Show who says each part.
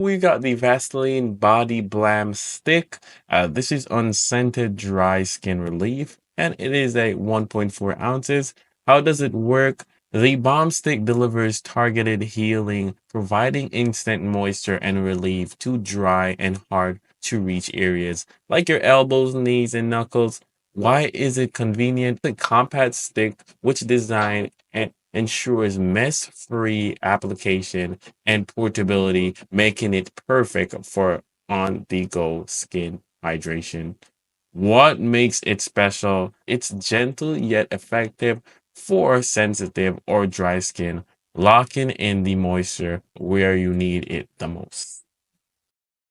Speaker 1: We got the Vaseline Body Balm Stick. This is unscented dry skin relief, and it is a 1.4 ounces. How does it work? The Balm Stick delivers targeted healing, providing instant moisture and relief to dry and hard to reach areas like your elbows, knees, and knuckles. Why is it convenient? The compact stick, which design and ensures mess-free application and portability, making it perfect for on-the-go skin hydration. What makes it special? It's gentle yet effective for sensitive or dry skin, locking in the moisture where you need it the most.